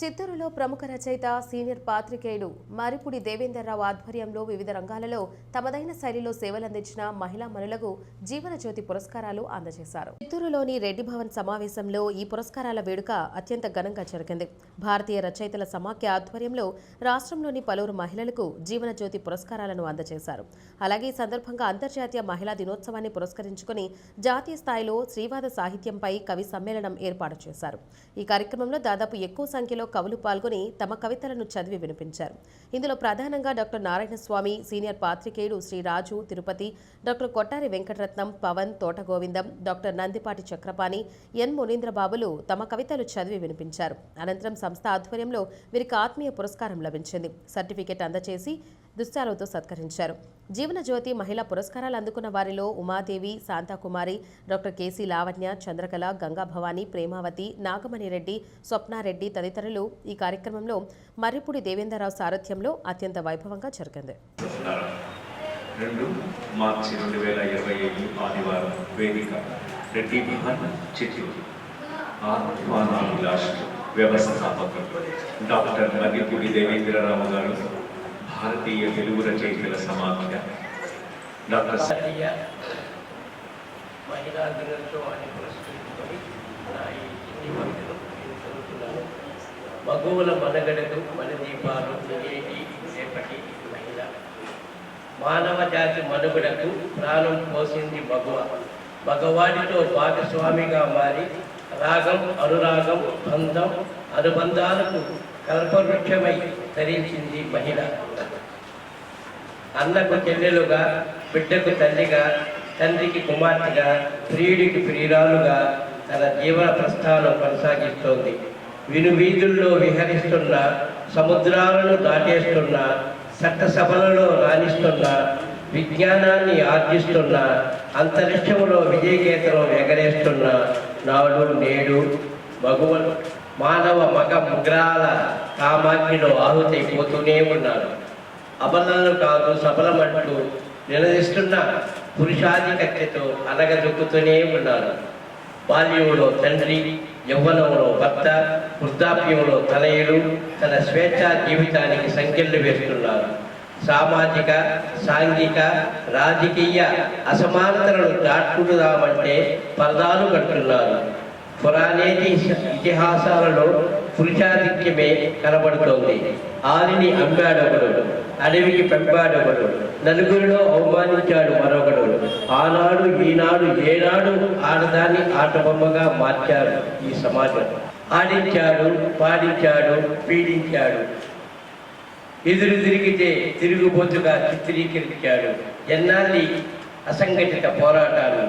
చిత్తూరులో ప్రముఖ రచయిత సీనియర్ పాత్రికేయుడు మరిపుడి దేవేందర్రావు ఆధ్వర్యంలో వివిధ రంగాలలో తమదైన శైలిలో సేవలందించిన మహిళా మనులకు జీవనజ్యోతి పురస్కారాలు అందజేశారు. చిత్తూరులోని రెడ్డి భవన్ సమావేశంలో ఈ పురస్కారాల వేడుక అత్యంత ఘనంగా జరిగింది. భారతీయ రచయితల సమాఖ్య ఆధ్వర్యంలో రాష్ట్రంలోని పలువురు మహిళలకు జీవనజ్యోతి పురస్కారాలను అందజేశారు. అలాగే ఈ సందర్భంగా అంతర్జాతీయ మహిళా దినోత్సవాన్ని పురస్కరించుకుని జాతీయ స్థాయిలో శ్రీవాద సాహిత్యంపై కవి సమ్మేళనం ఏర్పాటు చేశారు. ఈ కార్యక్రమంలో దాదాపు ఎక్కువ సంఖ్యలో కవులు పాల్గొని తమ కవితలను చదివి వినిపించారు. ఇందులో ప్రధానంగా డాక్టర్ నారాయణ స్వామి, సీనియర్ పాత్రికేయుడు శ్రీ రాజు తిరుపతి, డాక్టర్ కొట్టారి వెంకటరత్నం, పవన్, తోట గోవిందం, డాక్టర్ నందిపాటి చక్రపాణి, ఎన్ మునీంద్రబాబులు తమ కవితలు చదివి వినిపించారు. అనంతరం సంస్థ ఆధ్వర్యంలో వీరికి ఆత్మీయ పురస్కారం లభించింది. సర్టిఫికెట్ అందజేసి దుశ్శాలతో సత్కరించారు. జీవనజ్యోతి మహిళా పురస్కారాలు అందుకున్న వారిలో ఉమాదేవి, శాంతాకుమారి, డాక్టర్ కేసీ లావణ్య, చంద్రకళ, గంగా భవానీ, ప్రేమావతి, నాగమణి రెడ్డి, స్వప్నారెడ్డి తదితరులు ఈ కార్యక్రమంలో మర్రిపూడి దేవేంద్రరావు సారథ్యంలో అత్యంత వైభవంగా జరిగింది. 2 మార్చి 2025 ఆదివారం వేదిక రెడ్డి భవన్ చిత్తూరు. ఆహ్వానాభిలాష్ వ్యవస్థాపకులు డాక్టర్ మర్రిపూడి దేవేంద్రరావు గారు, భారతీయ తెలుగు రచయితల సమాఖ్య, డాక్టర్ మహిళా దినోత్సవాన్ని పురస్కరించుకొని మగువుల మనగడకు మన దీపాలు నిగేటి రేపటి మహిళ, మానవ జాతి మనుగడకు ప్రాణం పోసింది మగువ, మగవాడితో భాగస్వామిగా మారి రాగం, అనురాగం, బంధం, అనుబంధాలకు కల్పవృక్షమై ధరించింది మహిళ. అన్నకు చెల్లెలుగా, బిడ్డకు తల్లిగా, తండ్రికి కుమార్తెగా, ప్రియుడికి ప్రియురాలుగా తన జీవన ప్రస్థానం కొనసాగిస్తోంది. వినువీధుల్లో విహరిస్తున్న, సముద్రాలను దాటేస్తున్న, చట్టసభలలో రాణిస్తున్న, విజ్ఞానాన్ని ఆర్జిస్తున్న, అంతరిక్షంలో విజయకేతనం ఎగరేస్తున్న నాడు నేడు మగువలు మానవ మగ ముగ్రాల కామాగ్నిలో ఆహుతైపోతూనే ఉన్నారు. అబలను కాదు సబలమంటూ నిలదీస్తున్న పురుషాధిక్యతతో అనగదొక్కుతూనే ఉన్నారు. బాల్యంలో తండ్రి, యవ్వనంలో భర్త, వృద్ధాప్యంలో తనయుడు తన స్వేచ్ఛా జీవితానికి సంఖ్యలు వేస్తున్నారు. సామాజిక, సాంఘిక, రాజకీయ అసమానతలను దాటుకుందామంటే పరదాలు కడుతున్నారు. పురాణేటి ఇతిహాసాలలో పురుషాధిక్యమే కనబడుతోంది. ఆలిని అంబాడొకడు, అడవికి పెంపాడొకడు, నలుగురిలో అవమానించాడు మరొకడు. ఆనాడు ఈనాడు ఏనాడు ఆడదాన్ని ఆటబొమ్మగా మార్చారు ఈ సమాజం. ఆడించాడు, పాడించాడు, పీడించాడు, ఎదురు తిరిగితే తిరుగుబోతుగా చిత్రీకరించాడు. ఎన్నాళ్ళి అసంఘటిత పోరాటాలు.